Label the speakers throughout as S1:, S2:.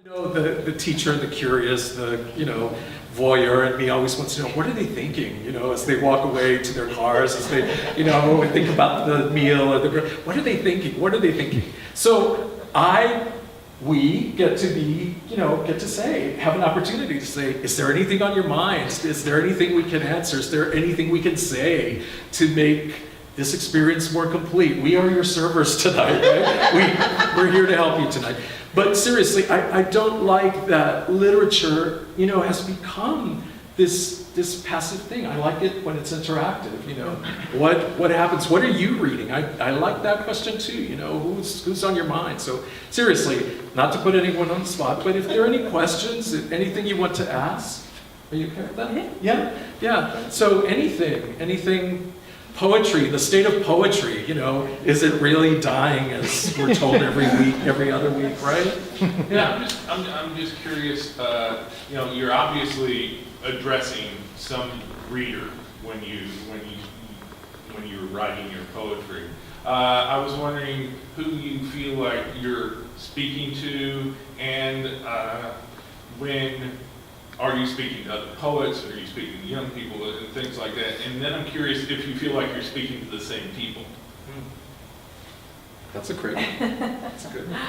S1: The teacher, the curious, the, voyeur in me always wants to know, what are they thinking, as they walk away to their cars, as they, think about the meal, or what are they thinking? What are they thinking? So we get to be, get to say, have an opportunity to say, is there anything on your mind? Is there anything we can answer? Is there anything we can say to make this experience more complete? We are your servers tonight, right? We're here to help you tonight. But seriously, I don't like that literature, has become this passive thing. I like it when it's interactive, What happens? What are you reading? I like that question too, who's on your mind? So seriously, not to put anyone on the spot, but if there are any questions, anything you want to ask, are you okay with that? Yeah. So anything. Poetry, the state of poetry, is it really dying as we're told every other week, right?
S2: Yeah, I'm just curious. You're obviously addressing some reader when you're writing your poetry. I was wondering who you feel like you're speaking to, and when. Are you speaking to other poets? Are you speaking to young people and things like that? And then I'm curious if you feel like you're speaking to the same people.
S1: That's a great one. That's a good one.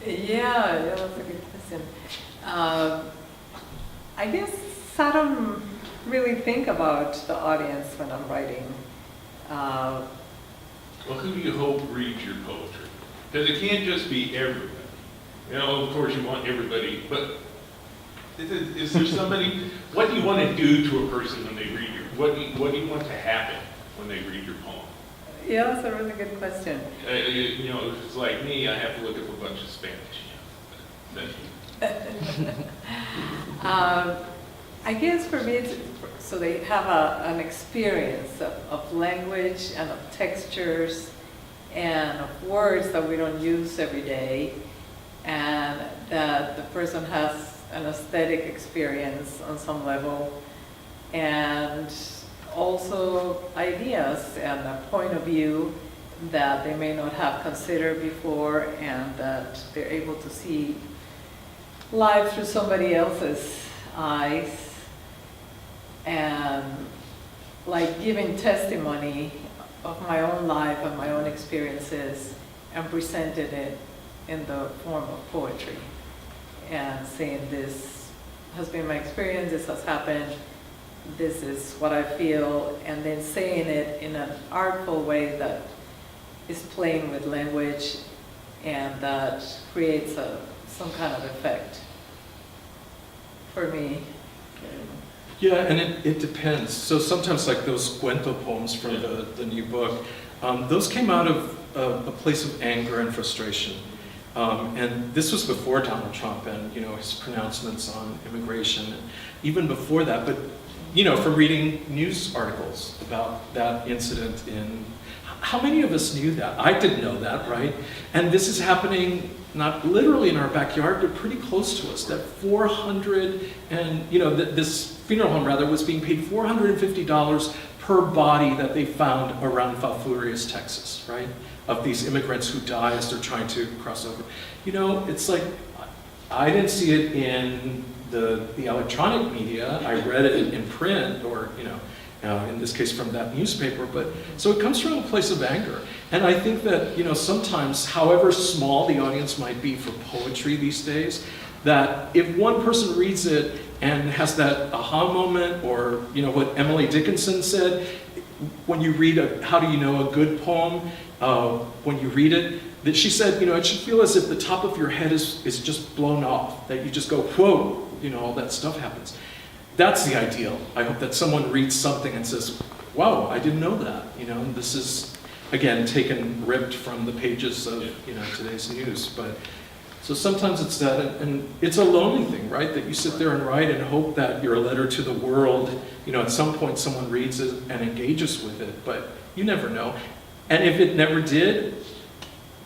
S3: Yeah, that's a good question. I guess I don't really think about the audience when I'm writing.
S2: Well, who do you hope reads your poetry? Because it can't just be everybody. Of course you want everybody, but is there somebody, what do you want to do to a person when they read what do you want to happen when they read your poem?
S3: Yeah, that's a really good question.
S2: If it's like me, I have to look up a bunch of Spanish.
S3: I guess for me, so they have an experience of language and of textures and of words that we don't use every day, and that the person has an aesthetic experience on some level, and also ideas and a point of view that they may not have considered before, and that they're able to see life through somebody else's eyes, and like giving testimony of my own life and my own experiences and presented it in the form of poetry. And saying, this has been my experience, this has happened, this is what I feel, and then saying it in an artful way that is playing with language and that creates some kind of effect for me.
S1: Yeah, and it depends. So sometimes like those cuento poems from the new book, those came out of a place of anger and frustration. And this was before Donald Trump and his pronouncements on immigration, and even before that. But from reading news articles about that incident how many of us knew that? I didn't know that, right? And this is happening not literally in our backyard, but pretty close to us. That this funeral home was being paid $450 per body that they found around Falfurrias, Texas, right? Of these immigrants who die as they're trying to cross over. It's like, I didn't see it in the electronic media. I read it in print, or, in this case from that newspaper. But so it comes from a place of anger. And I think that, sometimes, however small the audience might be for poetry these days, that if one person reads it and has that aha moment, or, what Emily Dickinson said, when you read how do you know a good poem? When you read it, that she said, it should feel as if the top of your head is just blown off, that you just go, whoa, all that stuff happens. That's the ideal. I hope that someone reads something and says, wow, I didn't know that, and this is, again, ripped from the pages of, today's news. But so sometimes it's that, and it's a lonely thing, right? That you sit there and write and hope that your letter to the world, at some point someone reads it and engages with it, but you never know. And if it never did,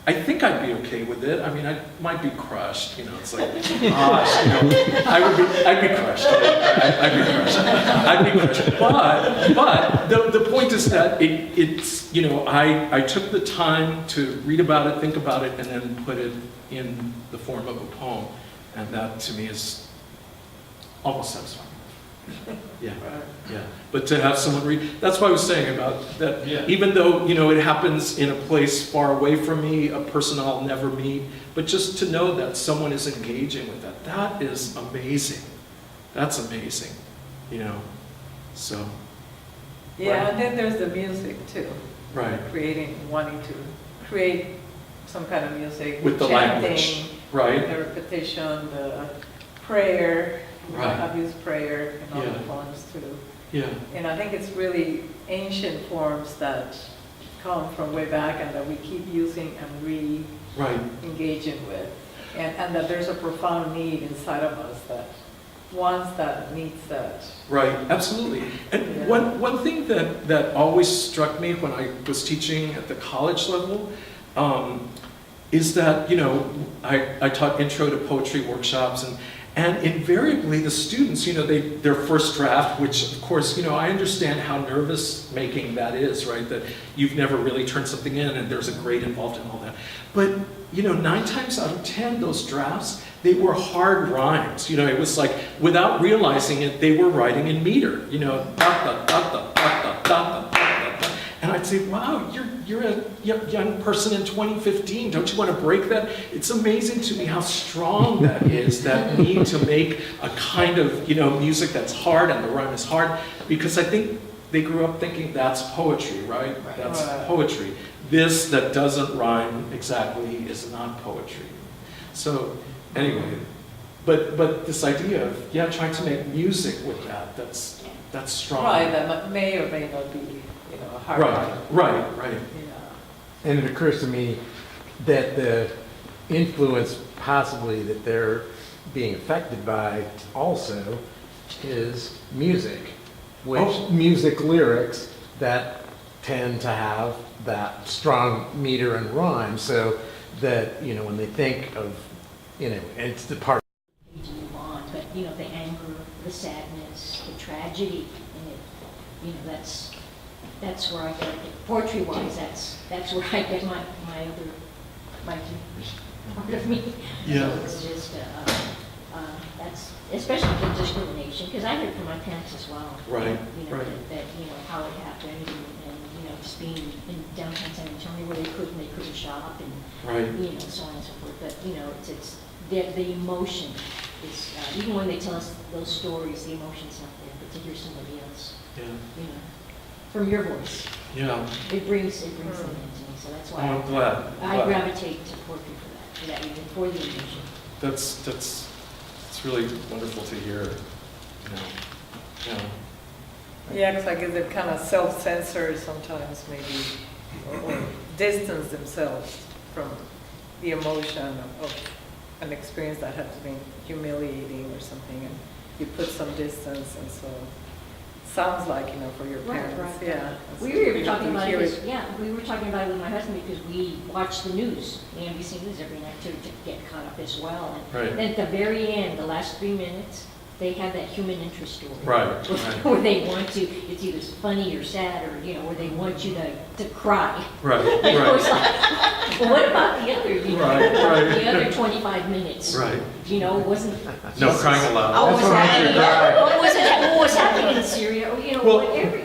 S1: I think I'd be okay with it. I mean, I might be crushed, it's like, gosh, I'd be crushed. I'd be crushed. But the point is that it's, I took the time to read about it, think about it, and then put it in the form of a poem, and that to me is almost satisfying. Yeah, yeah. But to have someone read, that's what I was saying about that,
S2: Yeah.
S1: even though, it happens in a place far away from me, a person I'll never meet, but just to know that someone is engaging with that, that is amazing. That's amazing, so.
S3: Yeah, and then there's the music too.
S1: Right.
S3: Wanting to create some kind of music.
S1: With the
S3: chanting,
S1: language, right?
S3: the repetition, the prayer.
S1: Right.
S3: I've used prayer in all the
S1: Yeah.
S3: poems too.
S1: Yeah,
S3: And I think it's really ancient forms that come from way back and that we keep using and
S1: right.
S3: re-engaging with. And that there's a profound need inside of us that wants that, needs that.
S1: Right, absolutely. And
S3: Yeah.
S1: one thing that always struck me when I was teaching at the college level is that, I taught intro to poetry workshops, and invariably the students, their first draft, which of course, I understand how nervous making that is, right? That you've never really turned something in and there's a grade involved in all that. But, 9 times out of 10, those drafts, they were hard rhymes. It was like, without realizing it, they were writing in meter, da da da da da da da da. And I'd say, wow, you're a young person in 2015. Don't you want to break that? It's amazing to me how strong that is, that need to make a kind of, music that's hard and the rhyme is hard. Because I think they grew up thinking that's poetry, right? That's
S3: Right.
S1: poetry. This that doesn't rhyme exactly is not poetry. So anyway, but this idea of, trying to make music with that's strong.
S3: Right, that may or may not be, a hard
S1: Right.
S3: Yeah.
S4: And it occurs to me that the influence possibly that they're being affected by also is music, which music lyrics that tend to have that strong meter and rhyme, so that, when they think of, it's the part.
S5: To move on, but the anger, the sadness, the tragedy in it, that's where I get it. Poetry-wise, that's where I get my other part of me.
S1: Yeah.
S5: So it's just that's especially the discrimination, because I heard from my parents as well.
S1: Right, right.
S5: That how it happened, and just being in downtown San Antonio where they couldn't shop, and
S1: Right.
S5: so on and so forth. But it's the emotion is even when they tell us those stories, the emotion's not there. But to hear somebody else,
S1: Yeah.
S5: From your voice,
S1: Yeah.
S5: it brings them into me. So that's why
S1: I'm glad.
S5: I gravitate to poetry for that reason, for the emotion.
S1: It's really wonderful to hear.
S3: Yeah, because I guess they kind of self-censor sometimes maybe, or distance themselves from the emotion of an experience that has been humiliating or something, and you put some distance, and so sounds like, for your parents, yeah.
S5: We were even talking
S3: You
S5: about
S3: hear
S5: it, we were talking about it with my husband because we watch the news, the NBC News every night to get caught up as well. And
S1: Right.
S5: then at the very end, the last 3 minutes, they have that human interest story.
S1: Right,
S5: Where they want to, it's either funny or sad, or, where they want you to cry.
S1: Right,
S5: And of course,
S1: right,
S5: like, well, what about the other,
S1: Right, right.
S5: the other 25 minutes?
S1: right.
S5: Wasn't.
S1: No crying
S5: Oh,
S1: aloud.
S5: what's happening? What was happening in Syria? Or,
S1: Well-
S5: whatever.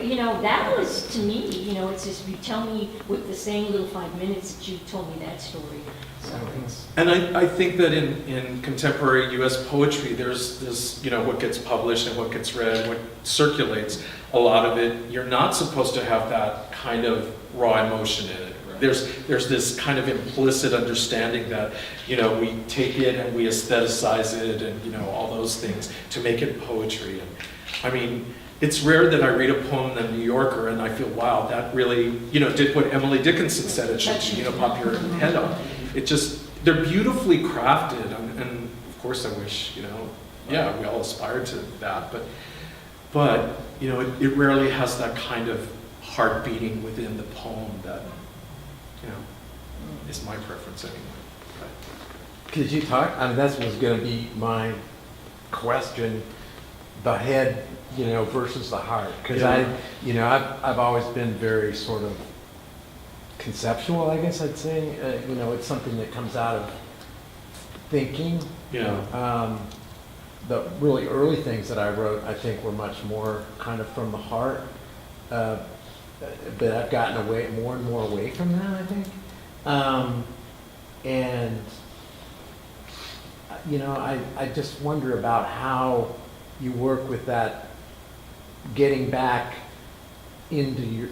S5: That was to me. It's just you tell me with the same little 5 minutes that you told me that story. So it's
S1: And I think that in contemporary U.S. poetry, there's this, what gets published and what gets read, what circulates, a lot of it, you're not supposed to have that kind of raw emotion in it. There's this kind of implicit understanding that, we take it and we aestheticize it and, all those things to make it poetry. And I mean, it's rare that I read a poem in the New Yorker and I feel, wow, that really, did what Emily Dickinson said it should, pop your head up. It just, they're beautifully crafted, and of course I wish, we all aspire to that, but it rarely has that kind of heart beating within the poem that, is my preference anyway.
S4: Could you talk, that was gonna be my question, the head, versus the heart, because
S1: Yeah.
S4: I've always been very sort of conceptual, I guess I'd say. It's something that comes out of thinking.
S1: Yeah.
S4: The really early things that I wrote, I think, were much more kind of from the heart. But I've gotten away more and more away from that, I think. And you know, I just wonder about how you work with that, getting back into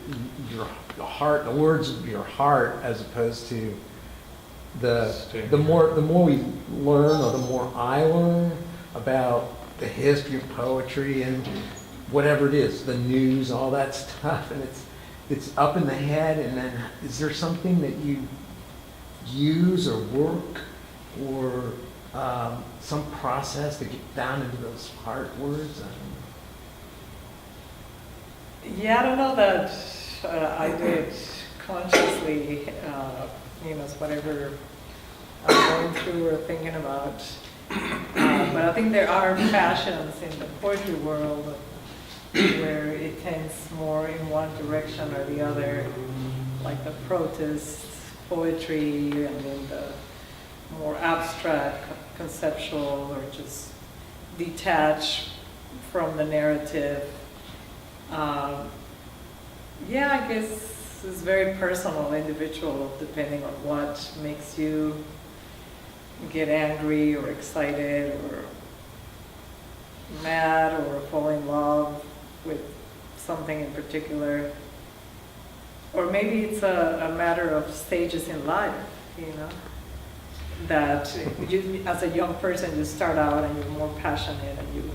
S4: your heart, the words of your heart, as opposed to the more we learn, or the more I learn about the history of poetry and whatever it is, the news, all that stuff, and it's up in the head. And then is there something that you use or work, or some process to get down into those heart words?
S3: Yeah, I don't know that I do it consciously, it's whatever I'm going through or thinking about. But I think there are passions in the poetry world where it tends more in one direction or the other, like the protest poetry, and then the more abstract, conceptual, or just detached from the narrative. Yeah, I guess it's very personal, individual, depending on what makes you get angry or excited or mad or fall in love with something in particular. Or maybe it's a matter of stages in life, that you, as a young person, you start out and you're more passionate and you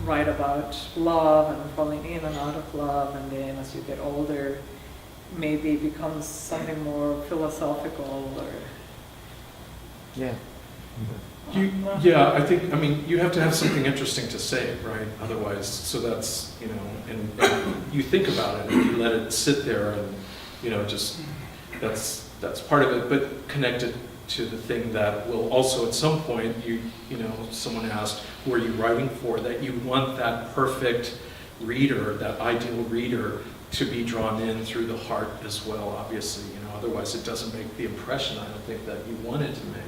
S3: write about love and falling in and out of love, and then as you get older, maybe it becomes something more philosophical or...
S4: Yeah.
S1: Yeah, I think, you have to have something interesting to say, right? Otherwise, so that's, and you think about it and you let it sit there, and, just, that's part of it, but connected to the thing that will also at some point, someone asked, who are you writing for? That you want that perfect reader, that ideal reader, to be drawn in through the heart as well, obviously, otherwise it doesn't make the impression, I don't think, that you want it to make.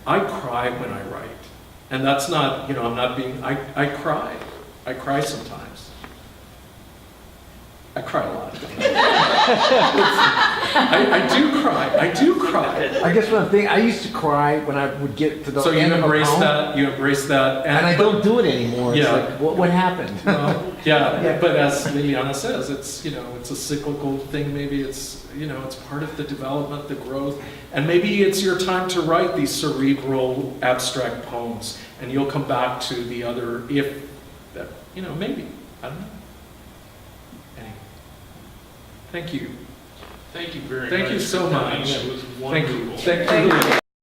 S1: I cry when I write, and that's not, I'm not being, I cry sometimes. I cry a lot. I do cry.
S4: I guess what I'm thinking, I used to cry when I would get to the
S1: So you
S4: end of a
S1: embrace
S4: poem,
S1: that,
S4: and I don't do it anymore. It's
S1: Yeah.
S4: like, what happened?
S1: Well, yeah, but as Liliana says, it's, it's a cyclical thing. Maybe it's, it's part of the development, the growth, and maybe it's your time to write these cerebral, abstract poems, and you'll come back to the other, if that, maybe, I don't know. Anyway, thank you.
S2: Thank you very much.
S1: Thank you so
S2: for coming.
S1: much.
S2: It was
S1: Thank
S2: wonderful.
S1: you. Thank you.